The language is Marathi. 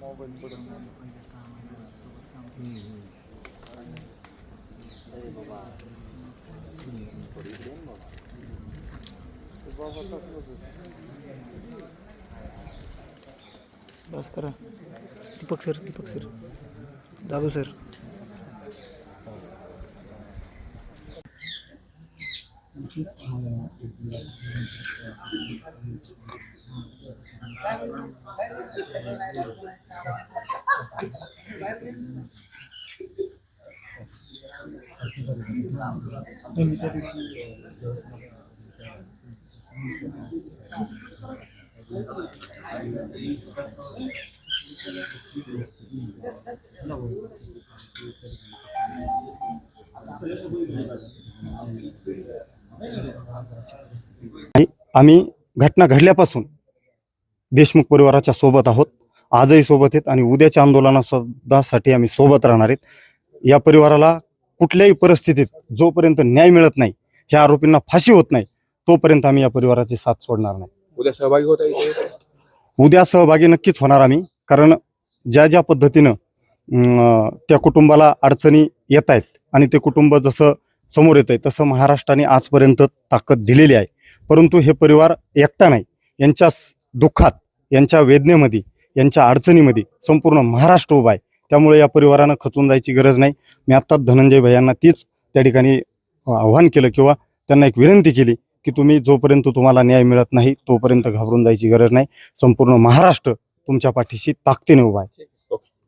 मोबाईल पडून बस करा. Deepak sir Jadhav sir. आम्ही घटना घडल्यापासून देशमुख परिवाराच्या सोबत आहोत, आजही सोबत आहेत आणि उद्याच्या आंदोलनासाठी आम्ही सोबत राहणार आहेत. या परिवाराला कुठल्याही परिस्थितीत जोपर्यंत न्याय मिळत नाही, ह्या आरोपींना फाशी होत नाही, तोपर्यंत आम्ही या परिवाराची साथ सोडणार नाही. उद्या सहभागी होता येईल. उद्या सहभागी नक्कीच होणार आम्ही, कारण ज्या पद्धतीनं त्या कुटुंबाला अडचणी येत आहेत आणि ते कुटुंब जसं समोर येत आहे तसं महाराष्ट्राने आजपर्यंत ताकद दिलेली आहे. परंतु हे परिवार एकटा नाही, यांच्या दुःखात, यांच्या वेदनेमध्ये, यांच्या अडचणीमध्ये संपूर्ण महाराष्ट्र उभा आहे. त्यामुळे या परिवारानं खचून जायची गरज नाही. मी आत्ताच धनंजय भैयांना तीच त्या ठिकाणी आव्हान केलं किंवा त्यांना एक विनंती केली की तुम्ही जोपर्यंत तुम्हाला न्याय मिळत नाही तोपर्यंत घाबरून जायची गरज नाही. संपूर्ण महाराष्ट्र तुमच्या पाठीशी ताकदीने उभा आहे.